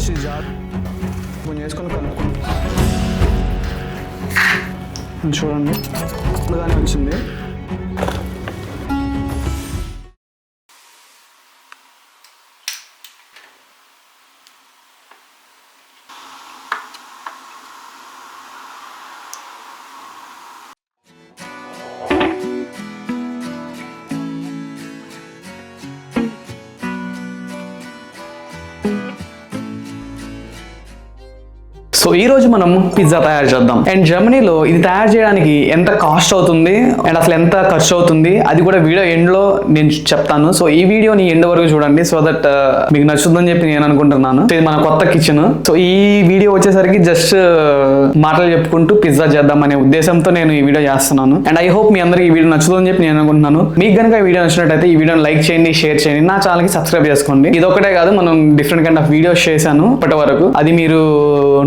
Just ఈ jar కొంచెం వేసుకొని కలుపుకోండి. చూడండి ఇప్పుడుగానే వచ్చింది. సో ఈ రోజు మనం పిజ్జా తయారు చేద్దాం. అండ్ జర్మనీలో ఇది తయారు చేయడానికి ఎంత కాస్ట్ అవుతుంది అండ్ అసలు ఎంత ఖర్చు అవుతుంది అది కూడా వీడియో ఎండ్ లో నేను చెప్తాను. సో ఈ వీడియోని ఎండ్ వరకు చూడండి, సో దట్ మీకు నచ్చుతుందని చెప్పి నేను అనుకుంటున్నాను. ఇది మన కొత్త కిచెన్. సో ఈ వీడియో వచ్చేసరికి జస్ట్ మాటలు చెప్పుకుంటూ పిజ్జా చేద్దాం అనే ఉద్దేశంతో నేను ఈ వీడియో చేస్తున్నాను. అండ్ ఐ హోప్ మీ అందరికి ఈ వీడియో నచ్చుతుందని చెప్పి నేను అనుకుంటున్నాను. మీకు కనుక ఈ వీడియో నచ్చినట్టయితే ఈ వీడియోని లైక్ చేయండి, షేర్ చేయండి, నా ఛానల్ కి సబ్స్క్రైబ్ చేసుకోండి. ఇది ఒకటే కాదు, మనం డిఫరెంట్ కైండ్ ఆఫ్ వీడియోస్ చేశాను ఇప్పటి వరకు, అది మీరు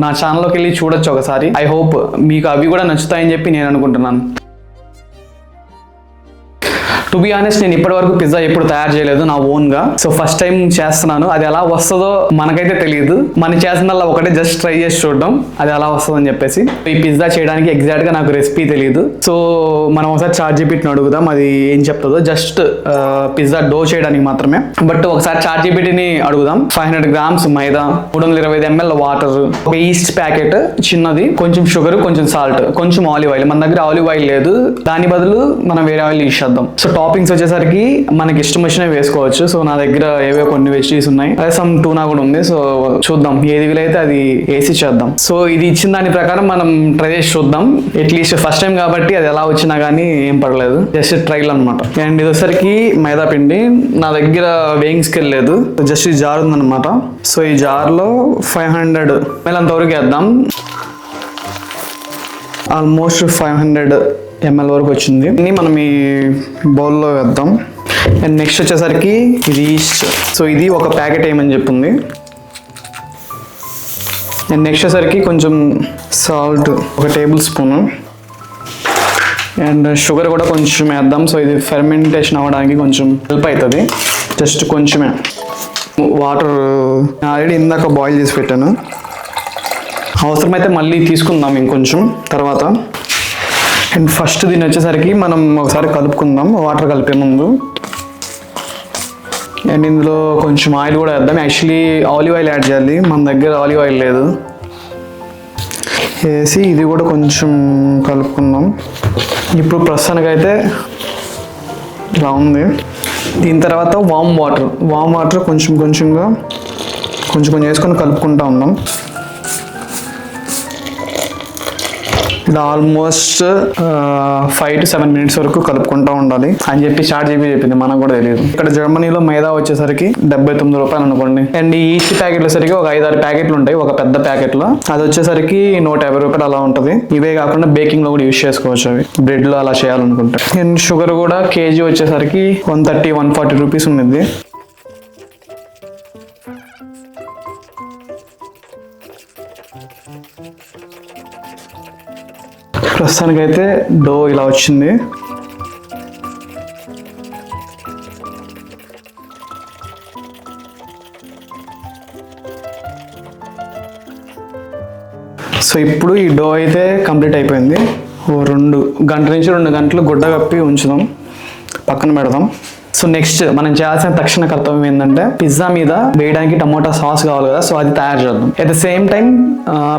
నా ఛానల్లోకి వెళ్ళి చూడొచ్చు ఒకసారి. ఐ హోప్ మీకు అవి కూడా నచ్చుతాయని చెప్పి నేను అనుకుంటున్నాను. టు బి ఆనెస్ట్ నేను ఇప్పటి వరకు పిజ్జా ఎప్పుడు తయారు చేయలేదు నా ఓన్ గా. సో ఫస్ట్ టైం చేస్తున్నాను. అది ఎలా వస్తుందో మనకైతే తెలియదు. మనం చేసిన ఒకటే జస్ట్ ట్రై చేసి చూడడం అది ఎలా వస్తుంది అని చెప్పేసి. ఈ పిజ్జా చేయడానికి ఎగ్జాక్ట్ గా నాకు రెసిపీ తెలియదు. సో మనం ఒకసారి ChatGPTని అడుగుదాం అది ఏం చెప్తుందో. జస్ట్ పిజ్జా డో చేయడానికి మాత్రమే. బట్ ఒకసారి ChatGPTని అడుగుదాం. 500 grams మైదా, 325 ml వాటర్, ఒక ఈస్ట్ ప్యాకెట్ చిన్నది, కొంచెం షుగర్, కొంచెం సాల్ట్, కొంచెం ఆలివ్ ఆయిల్. మన దగ్గర ఆలివ్ ఆయిల్ లేదు, దాని బదులు మనం వేరే ఆయిల్ యూస్ చేద్దాం. సో టాపింగ్స్ వచ్చేసరికి మనకి ఇష్టం వచ్చినవి వేసుకోవచ్చు. సో నా దగ్గర ఏవో కొన్ని వెజిటేబుల్స్ ఉన్నాయి, అదే సమ్ టూనా కూడా ఉంది. సో చూద్దాం ఏది వీలైతే అది వేసి చేద్దాం. సో ఇది ఇచ్చిన దాని ప్రకారం మనం ట్రై చేసి చూద్దాం. అట్లీస్ట్ ఫస్ట్ టైం కాబట్టి అది ఎలా వచ్చినా కానీ ఏం పర్లేదు, జస్ట్ ట్రైల్ అనమాట. అండ్ ఇది వచ్చేసరికి మైదా పిండి. నా దగ్గర వేయింగ్ స్కేల్ లేదు, జస్ట్ ఈ జార్ ఉందన్నమాట. సో ఈ జార్లో 500 ml అంతవరకు వేద్దాం. ఆల్మోస్ట్ 500 ml వరకు వచ్చింది. ఇది మనం ఈ బౌల్లో వేద్దాం. అండ్ నెక్స్ట్ వచ్చేసరికి ఇది ఈస్ట్. సో ఇది ఒక ప్యాకెట్ వేయమని చెప్పింది. అండ్ నెక్స్ట్ వచ్చేసరికి కొంచెం సాల్ట్, ఒక టేబుల్ స్పూన్. అండ్ షుగర్ కూడా కొంచెం వేద్దాం. సో ఇది ఫెర్మెంటేషన్ అవ్వడానికి కొంచెం హెల్ప్ అవుతుంది. జస్ట్ కొంచెమే. వాటర్ ఆల్రెడీ ఇందాక బాయిల్ చేసి పెట్టాను, అవసరమైతే మళ్ళీ తీసుకుందాం ఇంకొంచెం తర్వాత. అండ్ ఫస్ట్ దీన్ని వచ్చేసరికి మనం ఒకసారి కలుపుకుందాం వాటర్ కలిపే ముందు. అండ్ ఇందులో కొంచెం ఆయిల్ కూడా వేద్దాం. యాక్చువల్లీ ఆలివ్ ఆయిల్ యాడ్ చేయాలి, మన దగ్గర ఆలివ్ ఆయిల్ లేదు. వేసి ఇది కూడా కొంచెం కలుపుకుందాం. ఇప్పుడు ప్రస్తుతానికైతే ఇలా ఉంది. దీని తర్వాత వామ్ వాటర్ కొంచెం కొంచెంగా కొంచెం వేసుకొని కలుపుకుంటూ ఉన్నాం. ఇలా ఆల్మోస్ట్ 5 to 7 minutes వరకు కలుపుకుంటూ ఉండాలి అని చెప్పి ChatGPT చెప్పింది, మనకు కూడా తెలియదు. ఇక్కడ జర్మనీలో మైదా వచ్చేసరికి 79 రూపాయలు అనుకోండి. అండ్ ఈ ఈస్ట్ ప్యాకెట్లు వచ్చేసరికి ఒక 5-6 ప్యాకెట్లు ఉంటాయి ఒక పెద్ద ప్యాకెట్లో. అది వచ్చేసరికి 150 రూపాయలు అలా ఉంటుంది. ఇవే కాకుండా బేకింగ్ లో కూడా యూస్ చేసుకోవచ్చు, అవి బ్రెడ్ లో అలా చేయాలనుకుంటే. అండ్ షుగర్ కూడా కేజీ వచ్చేసరికి 130-140 రూపీస్ ఉంది. ప్రస్తుతానికైతే డో ఇలా వచ్చింది. సో ఇప్పుడు ఈ డో అయితే కంప్లీట్ అయిపోయింది. 2 గంటల నుంచి 2 గంటలు గుడ్డ కప్పి ఉంచుదాం, పక్కన పెడదాం. సో నెక్స్ట్ మనం చేయాల్సిన తక్షణ కర్తవ్యం ఏంటంటే పిజ్జా మీద వేయడానికి టమోటా సాస్ కావాలి కదా, సో అది తయారు చేద్దాం. At the same time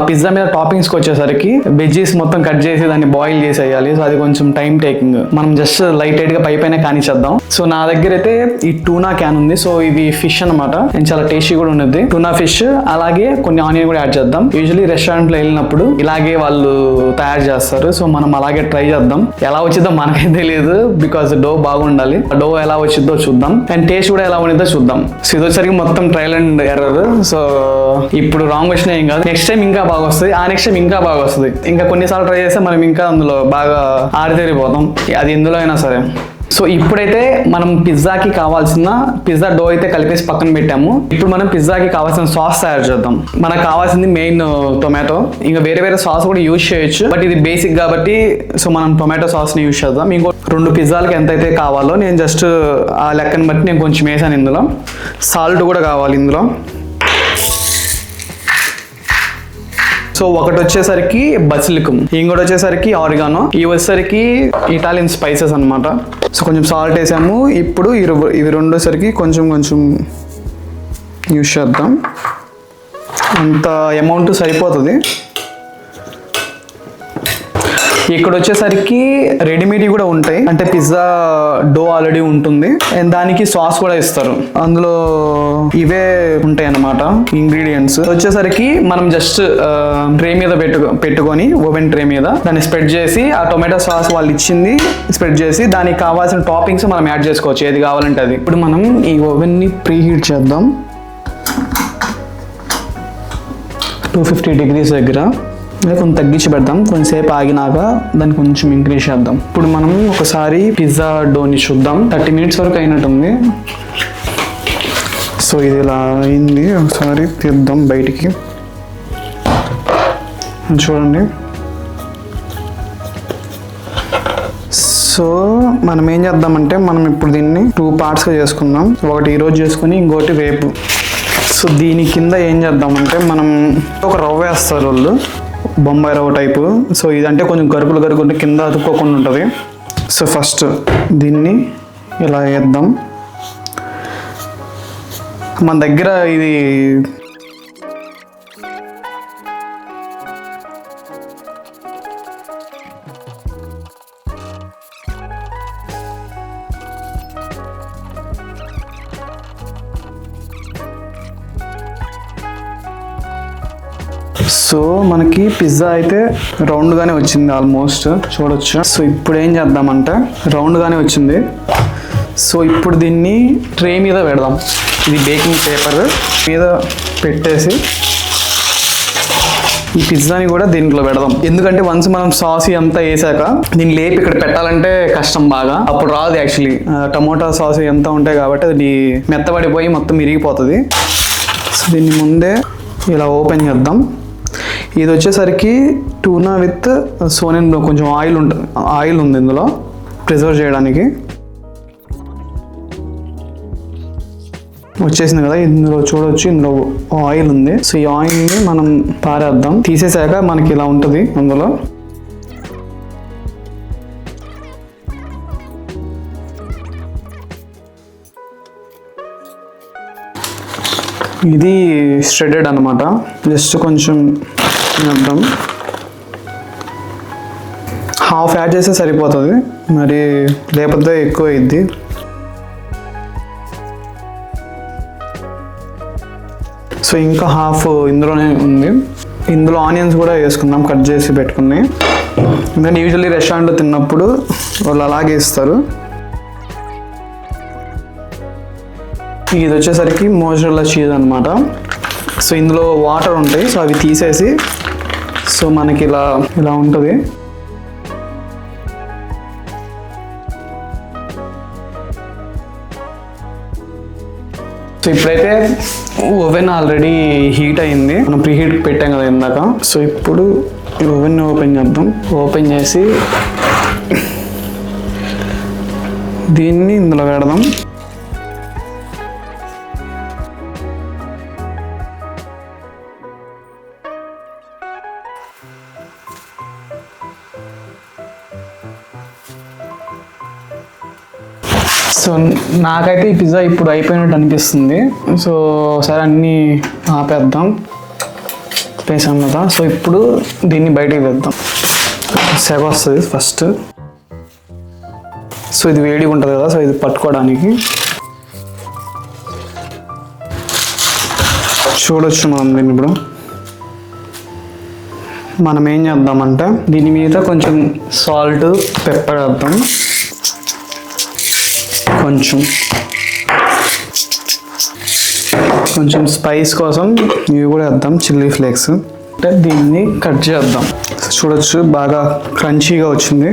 pizza మీద టాపింగ్స్కి వచ్చేసరికి వెజ్జీస్ మొత్తం కట్ చేసి దాన్ని బాయిల్ చేసి వేయాలి. సో అది కొంచెం టైం టేకింగ్. మనం జస్ట్ లైట్ గా పైన కానిచ్చేద్దాం. సో నా దగ్గర అయితే ఈ టూనా క్యాన్ ఉంది. సో ఇది ఫిష్ అనమాట, అండ్ చాలా టేస్టీ కూడా ఉంటుంది. టూనా ఫిష్, అలాగే కొన్ని ఆనియన్ కూడా యాడ్ చేద్దాం. యూజువల్లీ రెస్టారెంట్ లో వెళ్ళినప్పుడు ఇలాగే వాళ్ళు తయారు చేస్తారు. సో మనం అలాగే ట్రై చేద్దాం. ఎలా వచ్చిందో మనకే తెలియదు, బికాస్ డో బాగుండాలి. డో ఎలా వచ్చిందో చూద్దాం, అండ్ టేస్ట్ కూడా ఎలా ఉండిందో చూద్దాం. సో ఇది వచ్చరికి మొత్తం ట్రయల్ అండ్ ఎర్రర్. సో ఇప్పుడు రాంగ్ వచ్చినా ఏం కాదు, నెక్స్ట్ టైం ఇంకా బాగా వస్తుంది, ఆ నెక్స్ట్ టైం ఇంకా బాగా వస్తుంది. ఇంకా కొన్నిసార్లు ట్రై చేస్తే మనం ఇంకా అందులో బాగా ఆరితేరిపోతాం, అది ఎందులో అయినా సరే. సో ఇప్పుడైతే మనం పిజ్జాకి కావాల్సిన పిజ్జా డో అయితే కలిపేసి పక్కన పెట్టాము. ఇప్పుడు మనం పిజ్జాకి కావాల్సిన సాస్ తయారు చేద్దాం. మనకు కావాల్సింది మెయిన్ టొమాటో, ఇంకా వేరే సాస్ కూడా యూజ్ చేయొచ్చు, బట్ ఇది బేసిక్ కాబట్టి సో మనం టొమాటో సాస్ ని యూజ్ చేద్దాం. ఇంకో 2 పిజ్జాలకి ఎంతైతే కావాలో నేను జస్ట్ ఆ లెక్కను బట్టి నేను కొంచెం వేసాను. ఇందులో సాల్ట్ కూడా కావాలి. ఇందులో సో ఒకటి వచ్చేసరికి బసిలికం, ఇంకోటి వచ్చేసరికి ఆరిగానో, ఇవి వచ్చేసరికి ఇటాలియన్ స్పైసెస్ అనమాట. సో కొంచెం సాల్ట్ వేసాము. ఇప్పుడు ఇవి రెండోసరికి కొంచెం యూస్ చేద్దాం. అంత అమౌంట్ సరిపోతుంది. ఇక్కడ వచ్చేసరికి రెడీమేడ్ కూడా ఉంటాయి, అంటే పిజ్జా డో ఆల్రెడీ ఉంటుంది అండ్ దానికి సాస్ కూడా ఇస్తారు. అందులో ఇవే ఉంటాయి అన్నమాట ఇంగ్రీడియంట్స్. వచ్చేసరికి మనం జస్ట్ ట్రే మీద పెట్టుకొని ఓవెన్ ట్రే మీద దాన్ని స్ప్రెడ్ చేసి ఆ టొమాటో సాస్ వాళ్ళు ఇచ్చింది స్ప్రెడ్ చేసి దానికి కావాల్సిన టాపింగ్స్ మనం యాడ్ చేసుకోవచ్చు, ఏది కావాలంటే అది. ఇప్పుడు మనం ఈ ఓవెన్ ని ప్రీ హీట్ చేద్దాం 250 degrees దగ్గర. కొంచెం తగ్గించి పెడదాం, కొంచెంసేపు ఆగినాక దాన్ని కొంచెం ఇంక్రీజ్ చేద్దాం. ఇప్పుడు మనం ఒకసారి పిజ్జా డోని చూద్దాం. 30 minutes వరకు అయినట్టుంది. సో ఇది ఇలా అయింది, ఒకసారి తీద్దాం బయటికి. చూడండి. సో మనం ఏం చేద్దామంటే మనం ఇప్పుడు దీన్ని 2 partsగా చేసుకుందాం. ఒకటి ఈరోజు చేసుకుని ఇంకోటి రేపు. సో దీని కింద ఏం చేద్దామంటే మనం ఒక రవ్వ వేస్తారు వాళ్ళు, బొంబాయి రవ్వ టైపు. సో ఇదంటే కొంచెం గరుకులు కింద అతుక్కోకుండా ఉంటుంది. సో ఫస్ట్ దీన్ని ఇలా వేద్దాం. మన దగ్గర ఇది సో మనకి పిజ్జా అయితే రౌండ్గానే వచ్చింది ఆల్మోస్ట్, చూడొచ్చు. సో ఇప్పుడు ఏం చేద్దామంటే రౌండ్గానే వచ్చింది. సో ఇప్పుడు దీన్ని ట్రే మీద పెడదాం. ఇది బేకింగ్ పేపర్ మీద పెట్టేసి ఈ పిజ్జాని కూడా దీంట్లో పెడదాం. ఎందుకంటే వన్స్ మనం సాస్ అంతా వేసాక దీన్ని లేపి ఇక్కడ పెట్టాలంటే కష్టం బాగా, అప్పుడు రాదు. యాక్చువల్లీ టమోటా సాస్ ఎంత ఉంటాయి కాబట్టి అది మెత్తబడిపోయి మొత్తం ఇరిగిపోతుంది. సో దీన్ని ముందే ఇలా ఓపెన్ చేద్దాం. ఇది వచ్చేసరికి టూనా విత్ సోనెన్, కొంచెం ఆయిల్ ఉంది ఇందులో ప్రిజర్వ్ చేయడానికి. వచ్చేసింది కదా, ఇందులో చూడొచ్చు, ఇందులో ఆయిల్ ఉంది. సో ఈ ఆయిల్ని మనం పారేద్దాం. తీసేసాక మనకి ఇలా ఉంటుంది అందులో. ఇది ష్రెడెడ్ అనమాట, జస్ట్ కొంచెం వేద్దాం. హాఫ్ యాడ్ చేస్తే సరిపోతుంది, మరి లేకపోతే ఎక్కువ అయింది. సో ఇంకా హాఫ్ ఇందులోనే ఉంది. ఇందులో ఆనియన్స్ కూడా వేసుకుందాం, కట్ చేసి పెట్టుకున్నాయి. ఎందుకంటే యూజువల్లీ రెస్టారెంట్లో తిన్నప్పుడు వాళ్ళు అలాగే ఇస్తారు. ఇది వచ్చేసరికి మోజరెల్లా చీజ్ అనమాట. సో ఇందులో వాటర్ ఉంటాయి, సో అవి తీసేసి సో మనకి ఇలా ఉంటుంది. సో ఇప్పుడైతే ఓవెన్ ఆల్రెడీ హీట్ అయింది, మనం ప్రీ హీట్ పెట్టాం కదా ఇందాక. సో ఇప్పుడు ఓవెన్ ఓపెన్ చేద్దాం. ఓపెన్ చేసి దీన్ని ఇందులో పెడదాం. సో నాకైతే ఈ పిజ్జా ఇప్పుడు అయిపోయినట్టు అనిపిస్తుంది. సో సరే అన్నీ ఆపేద్దాం, వేసాం కదా. సో ఇప్పుడు దీన్ని బయటికి తెద్దాం. సెగ వస్తుంది ఫస్ట్. సో ఇది వేడిగా ఉంటుంది కదా, సో ఇది పట్టుకోవడానికి చూడొచ్చు మనం దీన్ని. ఇప్పుడు మనం ఏం చేద్దామంటే దీని మీద కొంచెం సాల్ట్, పెప్పర్ వేద్దాం. కొంచెం స్పైస్ కోసం ఇవి కూడా వేద్దాం, చిల్లీ ఫ్లేక్స్. అంటే దీన్ని కట్ చేద్దాం. చూడొచ్చు బాగా క్రంచీగా వచ్చింది.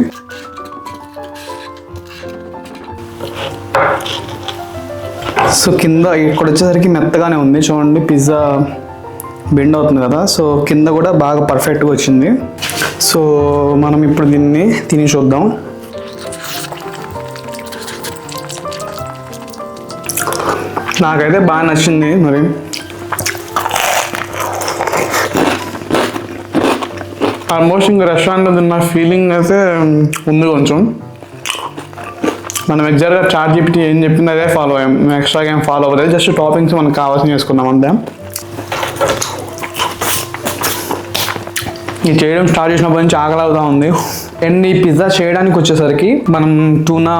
సో కింద ఇక్కడ వచ్చేసరికి మెత్తగానే ఉంది, చూడండి పిజ్జా బెండ్ అవుతుంది కదా. సో కింద కూడా బాగా పర్ఫెక్ట్గా వచ్చింది. సో మనం ఇప్పుడు దీన్ని తిని చూద్దాం. నాకైతే బాగా నచ్చింది. మరి ఆల్మోస్ట్ ఇంకా రెస్టారెంట్లో తిన్న ఫీలింగ్ అయితే ఉంది కొంచెం. మనం ఎగ్జాక్ట్గా చాట్ జీపీటీ ఏం చెప్పింది అదే ఫాలో అయ్యాం, ఎక్స్ట్రాగా ఏం ఫాలో అవ్వలేదు, జస్ట్ టాపింగ్స్ మనకు కావాల్సిన చేసుకున్నాం అంతే. ఇది చేయడం స్టార్ట్ చేసినప్పటి నుంచి ఆకలి అవుతా ఉంది. అండ్ ఈ పిజ్జా చేయడానికి వచ్చేసరికి మనం టూనా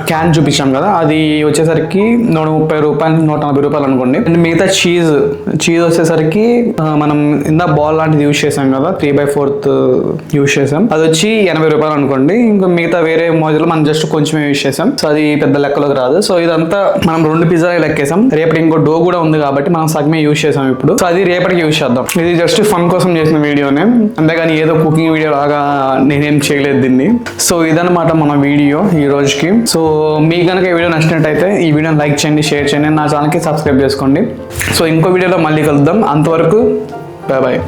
క్యాన్ చూపించాం కదా, అది వచ్చేసరికి 130 రూపాయలు 140 రూపాయలు అనుకోండి. అండ్ మిగతా చీజ్ వచ్చేసరికి మనం ఇందా బాల్ లాంటిది యూజ్ చేసాం కదా, 3/4 యూజ్ చేసాం, అది వచ్చి 80 రూపాయలు అనుకోండి. ఇంకా మిగతా వేరే మోజులు మనం జస్ట్ కొంచెమే యూజ్ చేసాం, సో అది పెద్ద లెక్కలోకి రాదు. సో ఇదంతా మనం 2 పిజ్జాలు లెక్కేసాం. రేపటి ఇంకో డో కూడా ఉంది కాబట్టి మనం సగమే యూజ్ చేసాం ఇప్పుడు, సో అది రేపటికి యూజ్ చేద్దాం. ఇది జస్ట్ ఫన్ కోసం చేసిన వీడియోనే, అంతేగాని ఏదో కుకింగ్ వీడియో లాగా నేనేం చేయలేదు దీన్ని. సో ఇదన్నమాట మన వీడియో ఈ రోజుకి. సో మీకు కనుక ఈ వీడియో నచ్చినట్టయితే ఈ వీడియోని లైక్ చేయండి, షేర్ చేయండి, నా ఛానల్కి సబ్స్క్రైబ్ చేసుకోండి. సో ఇంకో వీడియోలో మళ్ళీ కలుద్దాం, అంతవరకు బాయ్ బాయ్.